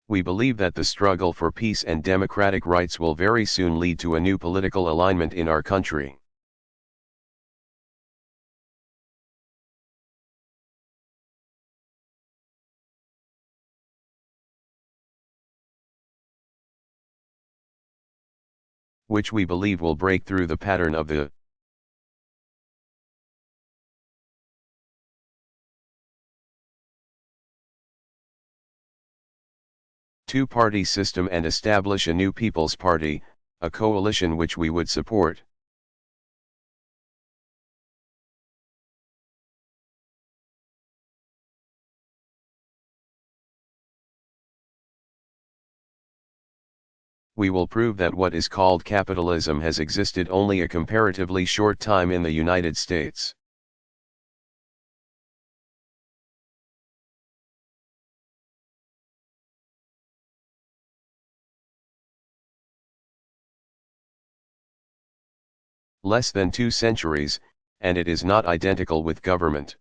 We believe that the struggle for peace and democratic rights will very soon lead to a new political alignment in our country. Which we believe will break through the pattern of the two-party system and establish a new People's Party, a coalition which we would support. We will prove that what is called capitalism has existed only a comparatively short time in the United States. Less than 2 centuries, and it is not identical with government.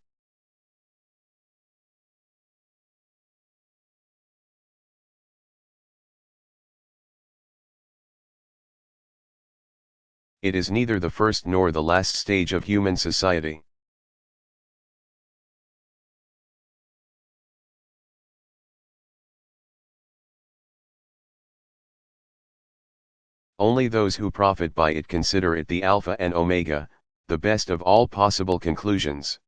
It is neither the first nor the last stage of human society. Only those who profit by it consider it the alpha and omega, the best of all possible conclusions.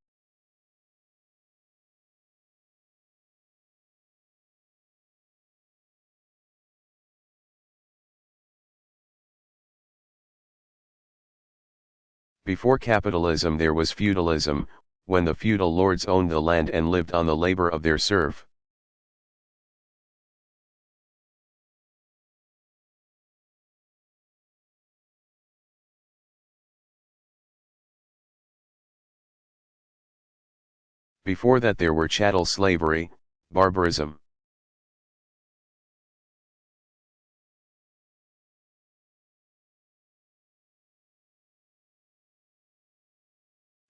Before capitalism there was feudalism, when the feudal lords owned the land and lived on the labor of their serf. Before that there were chattel slavery, barbarism.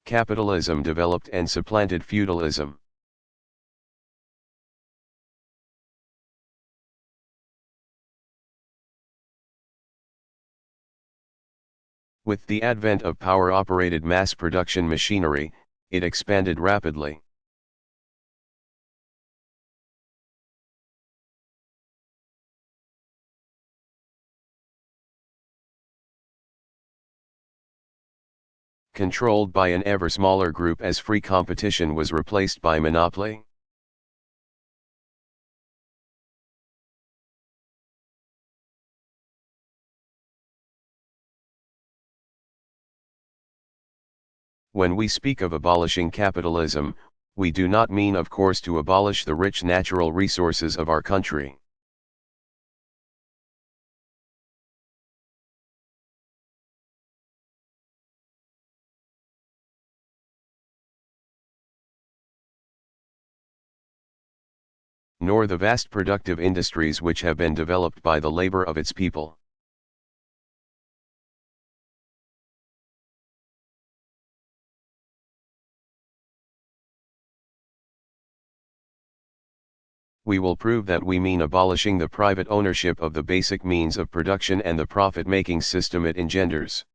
Capitalism developed and supplanted feudalism. With the advent of power-operated mass production machinery, it expanded rapidly. Controlled by an ever smaller group as free competition was replaced by monopoly. When we speak of abolishing capitalism, we do not mean of course to abolish the rich natural resources of our country. Nor the vast productive industries which have been developed by the labor of its people. We will prove that we mean abolishing the private ownership of the basic means of production and the profit-making system it engenders.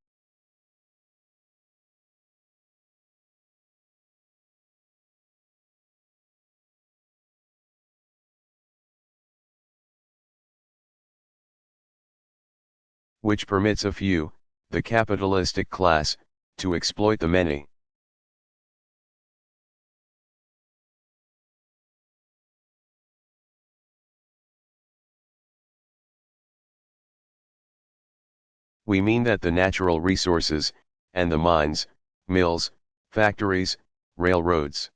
Which permits a few, the capitalistic class, to exploit the many. We mean that the natural resources, and the mines, mills, factories, railroads,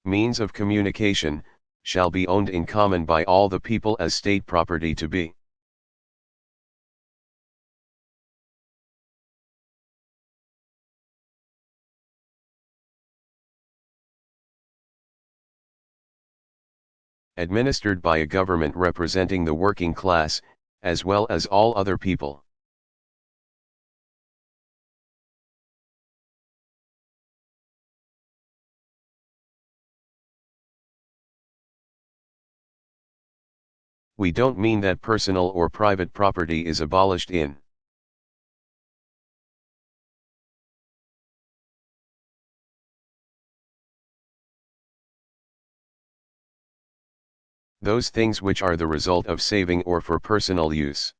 means of communication, shall be owned in common by all the people as state property to be. Administered by a government representing the working class, as well as all other people. We don't mean that personal or private property is abolished in those things which are the result of saving or for personal use.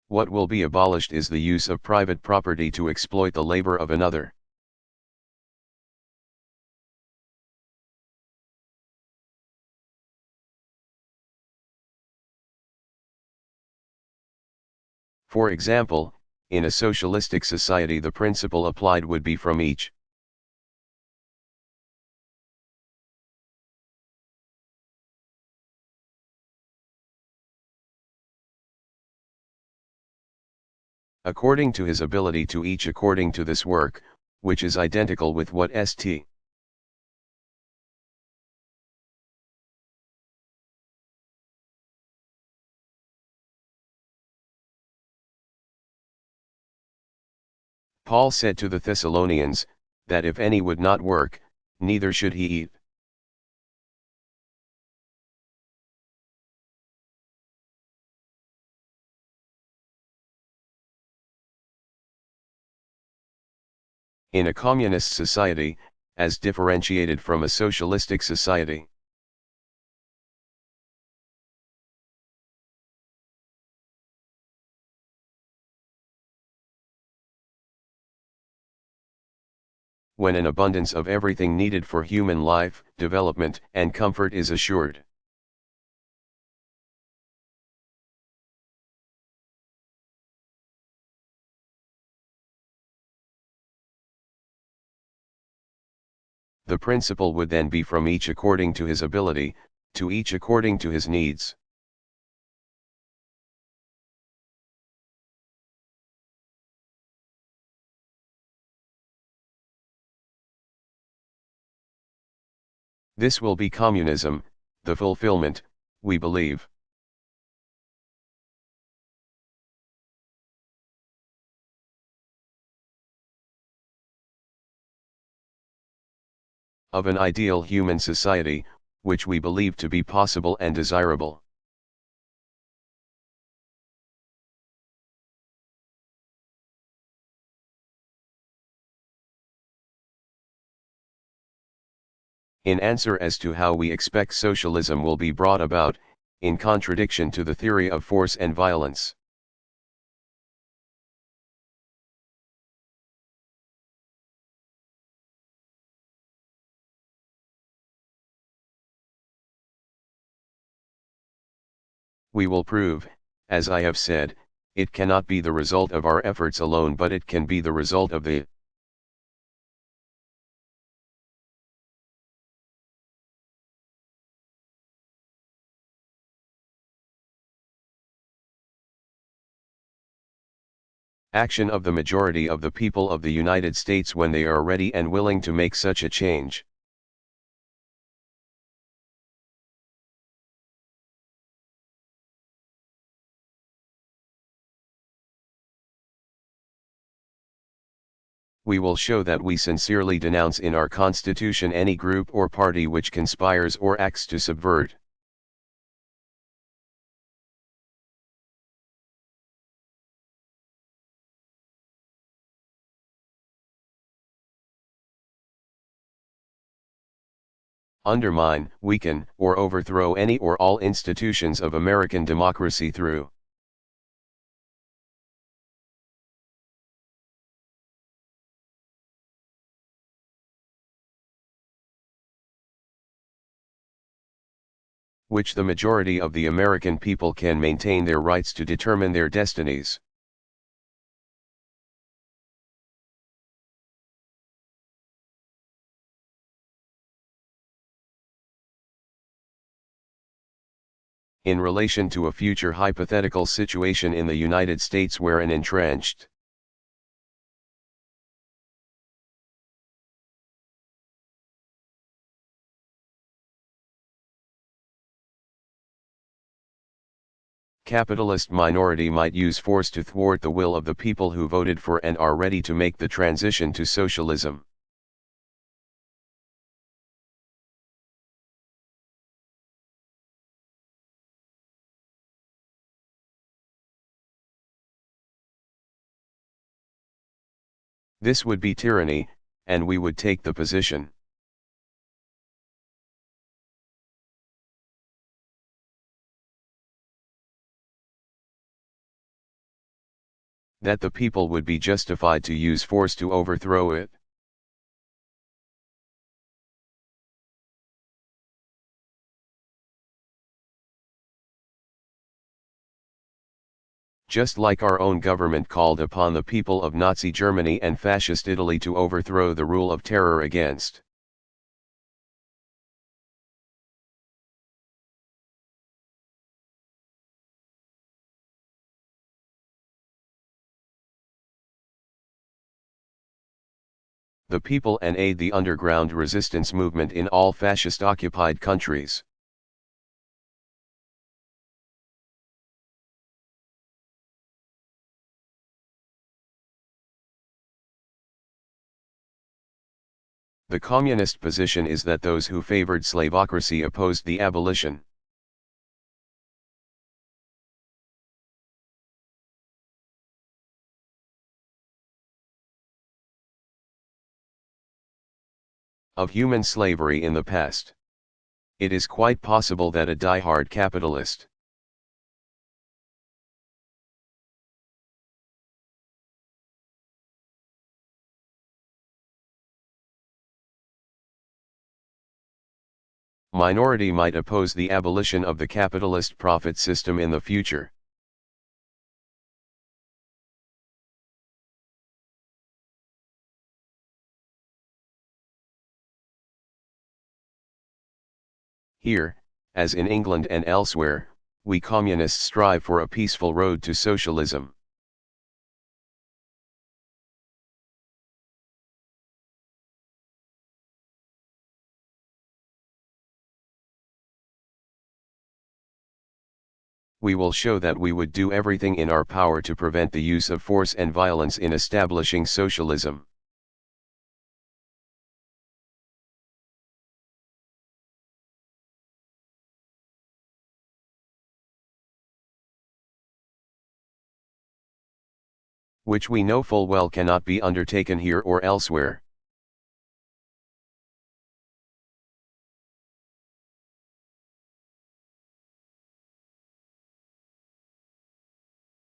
What will be abolished is the use of private property to exploit the labor of another. For example, in a socialistic society the principle applied would be from each. According to his ability to each according to this work, which is identical with what St. Paul said to the Thessalonians, that if any would not work, neither should he eat. In a communist society, as differentiated from a socialistic society, when an abundance of everything needed for human life, development, and comfort is assured, the principle would then be from each according to his ability, to each according to his needs. This will be communism, the fulfillment, we believe, of an ideal human society, which we believe to be possible and desirable. In answer as to how we expect socialism will be brought about, in contradiction to the theory of force and violence, we will prove, as I have said, it cannot be the result of our efforts alone, but it can be the result of the action of the majority of the people of the United States when they are ready and willing to make such a change. We will show that we sincerely denounce in our Constitution any group or party which conspires or acts to subvert, undermine, weaken, or overthrow any or all institutions of American democracy through which the majority of the American people can maintain their rights to determine their destinies. In relation to a future hypothetical situation in the United States where an entrenched capitalist minority might use force to thwart the will of the people who voted for and are ready to make the transition to socialism. This would be tyranny, and we would take the position that the people would be justified to use force to overthrow it. Just like our own government called upon the people of Nazi Germany and Fascist Italy to overthrow the rule of terror against the people and aid the underground resistance movement in all fascist-occupied countries. The communist position is that those who favored slavocracy opposed the abolition of human slavery in the past. It is quite possible that a die-hard capitalist minority might oppose the abolition of the capitalist profit system in the future. Here, as in England and elsewhere, we communists strive for a peaceful road to socialism. We will show that we would do everything in our power to prevent the use of force and violence in establishing socialism. Which we know full well cannot be undertaken here or elsewhere.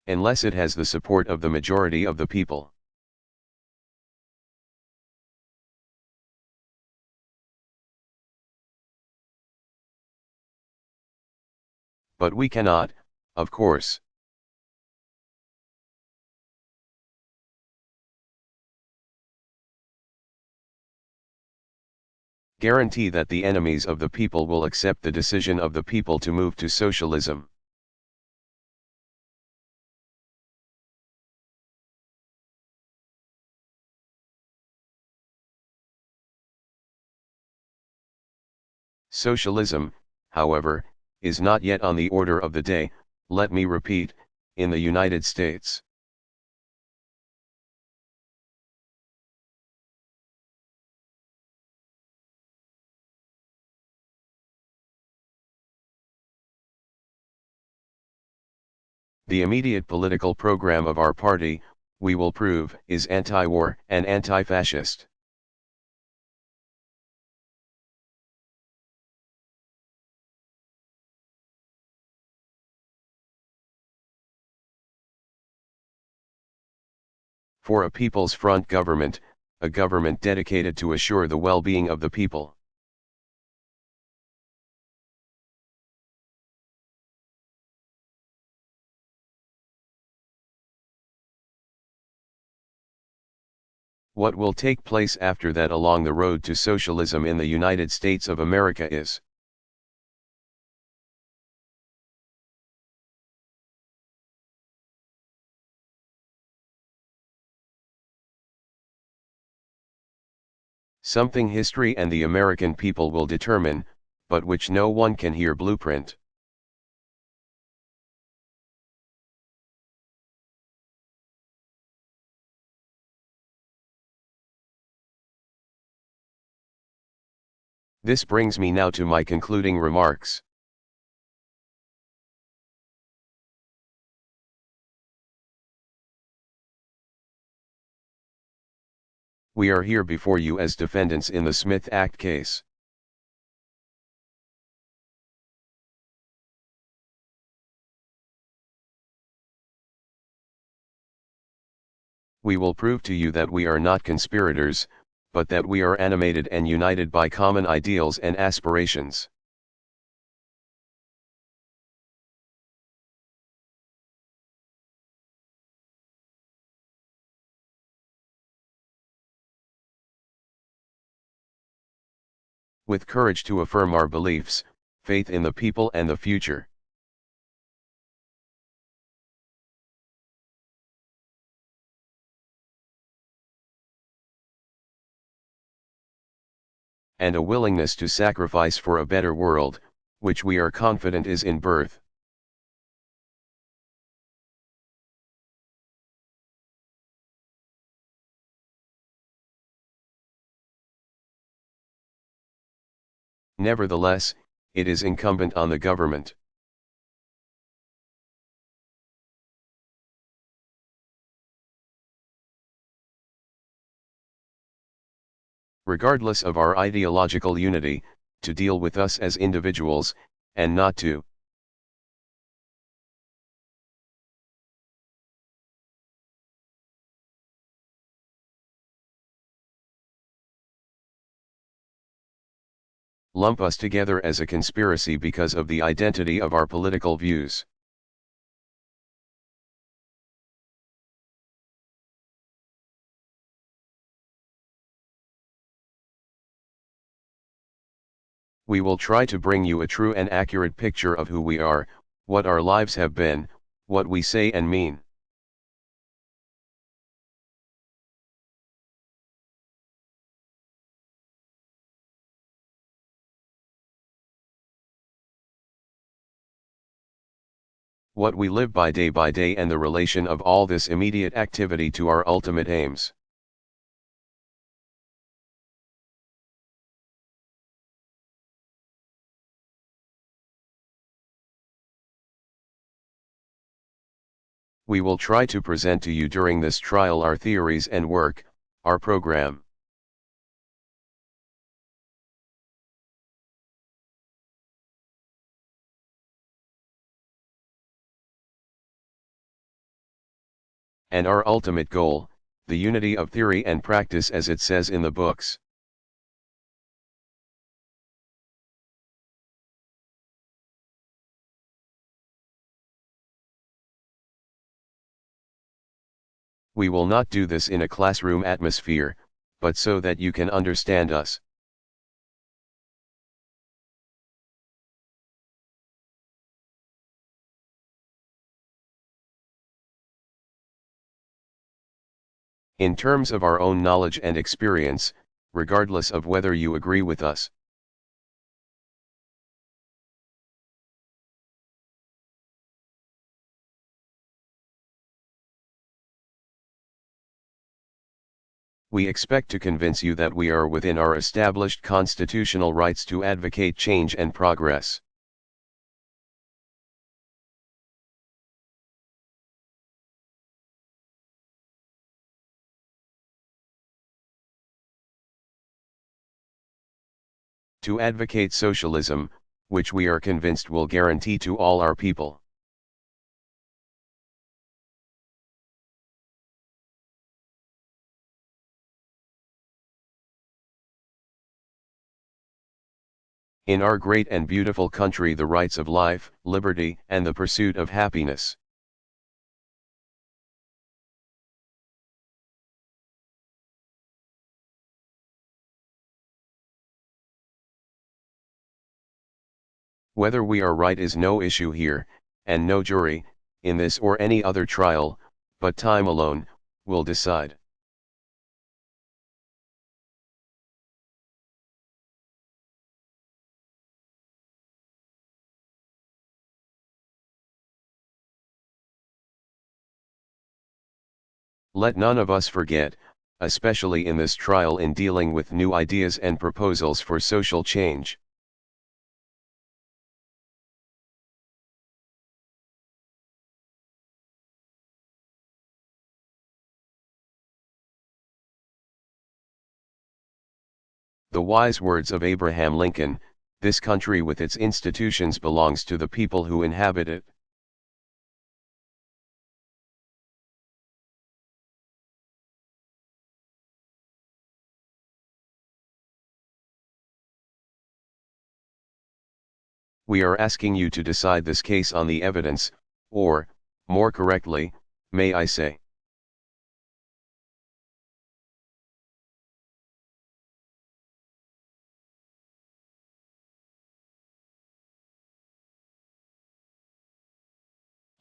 Unless it has the support of the majority of the people. But we cannot, of course, guarantee that the enemies of the people will accept the decision of the people to move to socialism. Socialism, however, is not yet on the order of the day, let me repeat, in the United States. The immediate political program of our party, we will prove, is anti-war and anti-fascist. For a People's Front government, a government dedicated to assure the well-being of the people. What will take place after that along the road to socialism in the United States of America is something history and the American people will determine, but which no one can here blueprint. This brings me now to my concluding remarks. We are here before you as defendants in the Smith Act case. We will prove to you that we are not conspirators, but that we are animated and united by common ideals and aspirations. With courage to affirm our beliefs, faith in the people and the future. And a willingness to sacrifice for a better world, which we are confident is in birth. Nevertheless, it is incumbent on the government, regardless of our ideological unity, to deal with us as individuals, and not to lump us together as a conspiracy because of the identity of our political views. We will try to bring you a true and accurate picture of who we are, what our lives have been, what we say and mean. What we live by day, and the relation of all this immediate activity to our ultimate aims. We will try to present to you during this trial our theories and work, our program. And our ultimate goal, the unity of theory and practice as it says in the books. We will not do this in a classroom atmosphere, but so that you can understand us. In terms of our own knowledge and experience, regardless of whether you agree with us. We expect to convince you that we are within our established constitutional rights to advocate change and progress. To advocate socialism, which we are convinced will guarantee to all our people in our great and beautiful country the rights of life, liberty, and the pursuit of happiness. Whether we are right is no issue here, and no jury, in this or any other trial, but time alone, will decide. Let none of us forget, especially in this trial in dealing with new ideas and proposals for social change. The wise words of Abraham Lincoln, "This country with its institutions belongs to the people who inhabit it." We are asking you to decide this case on the evidence, or, more correctly, may I say,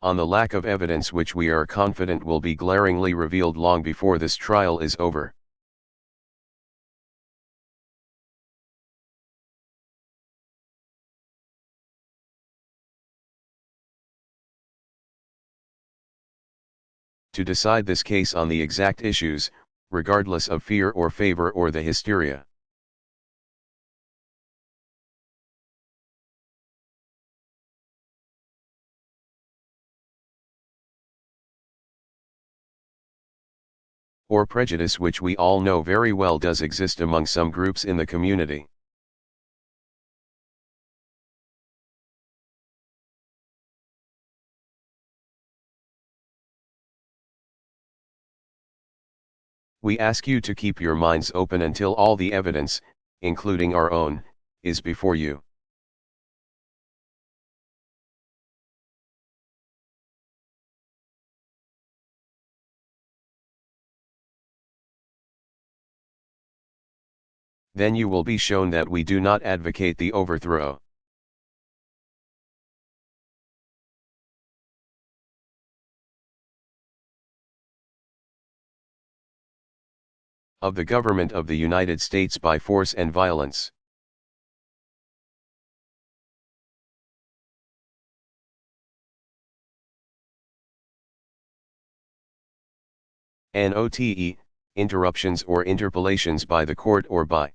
on the lack of evidence which we are confident will be glaringly revealed long before this trial is over. To decide this case on the exact issues, regardless of fear or favor or the hysteria. Or prejudice which we all know very well does exist among some groups in the community. We ask you to keep your minds open until all the evidence, including our own, is before you. Then you will be shown that we do not advocate the overthrow of the government of the United States by force and violence. NOTE, interruptions or interpolations by the court or by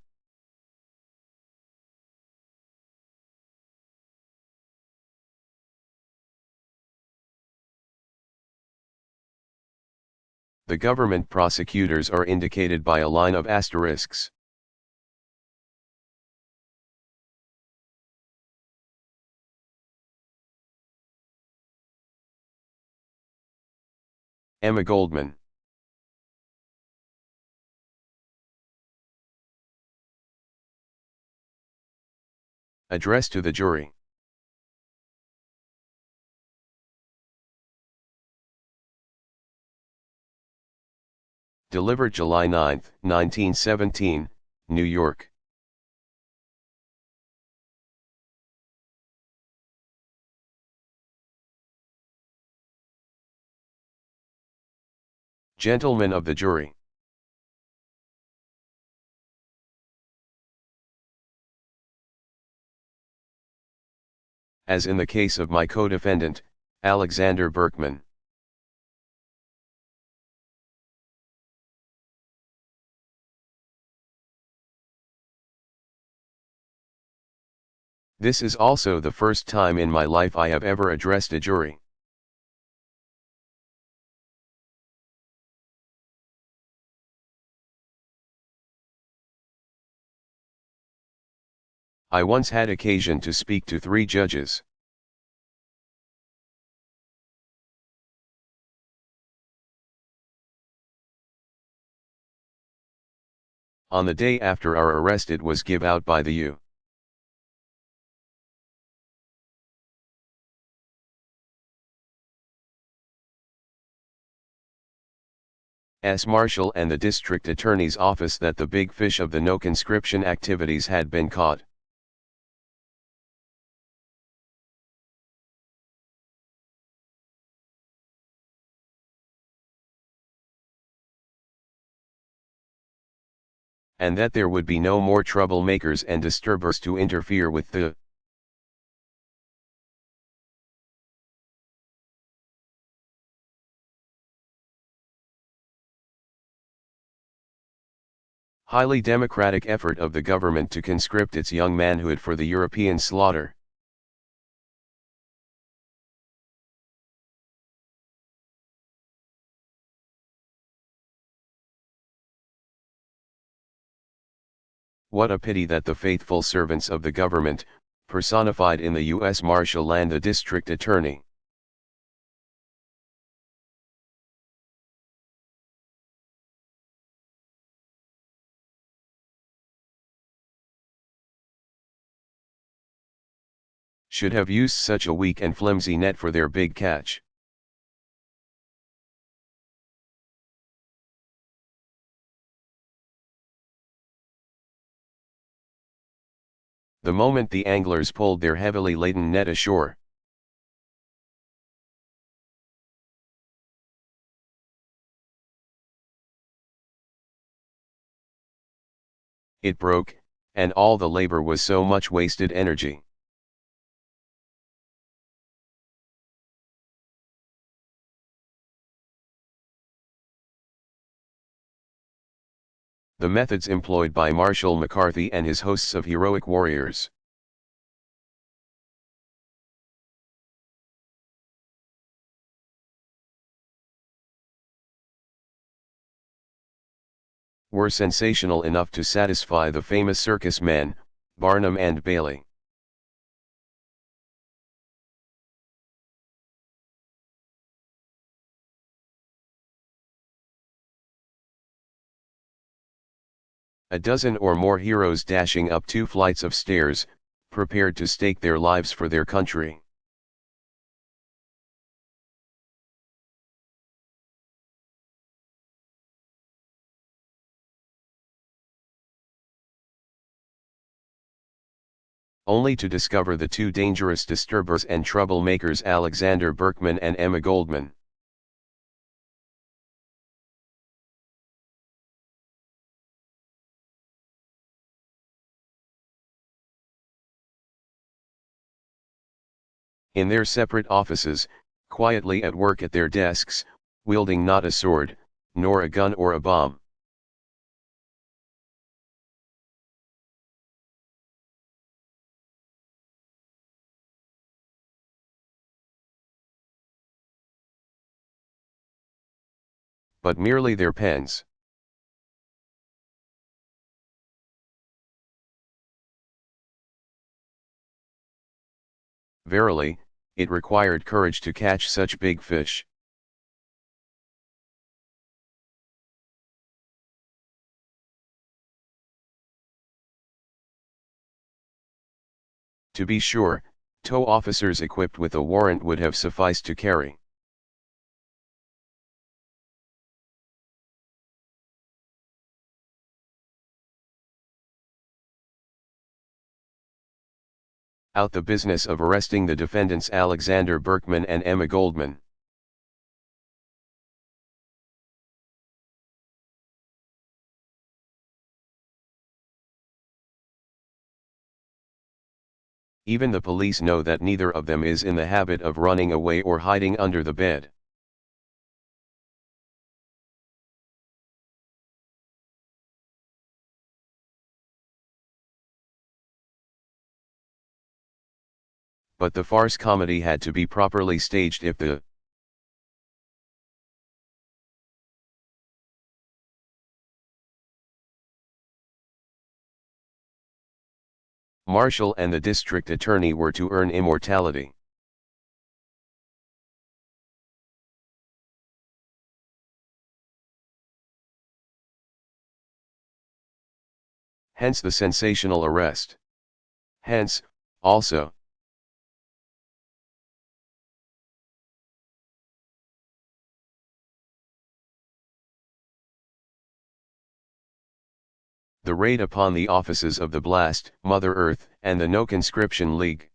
the government prosecutors are indicated by a line of asterisks. Emma Goldman. Address to the jury. Delivered July 9, 1917, New York. Gentlemen of the jury. As in the case of my co-defendant, Alexander Berkman. This is also the first time in my life I have ever addressed a jury. I once had occasion to speak to 3 judges. On the day after our arrest it was give out by the U.S. Marshal and the District Attorney's Office that the big fish of the no conscription activities had been caught. And that there would be no more troublemakers and disturbers to interfere with the Highly democratic effort of the government to conscript its young manhood for the European slaughter. What a pity that the faithful servants of the government, personified in the U.S. Marshal and the District Attorney, should have used such a weak and flimsy net for their big catch. The moment the anglers pulled their heavily laden net ashore, it broke, and all the labor was so much wasted energy. The methods employed by Marshal McCarthy and his hosts of heroic warriors. Were sensational enough to satisfy the famous circus men, Barnum and Bailey. A dozen or more heroes dashing up 2 flights of stairs, prepared to stake their lives for their country. Only to discover the 2 dangerous disturbers and troublemakers, Alexander Berkman and Emma Goldman. In their separate offices, quietly at work at their desks, wielding not a sword, nor a gun or a bomb. But merely their pens. Verily, it required courage to catch such big fish. To be sure, tow officers equipped with a warrant would have sufficed to carry. Out the business of arresting the defendants Alexander Berkman and Emma Goldman. Even the police know that neither of them is in the habit of running away or hiding under the bed. But the farce comedy had to be properly staged if the Marshal and the District Attorney were to earn immortality. Hence the sensational arrest. Hence, also, the raid upon the offices of the Blast, Mother Earth, and the No Conscription League.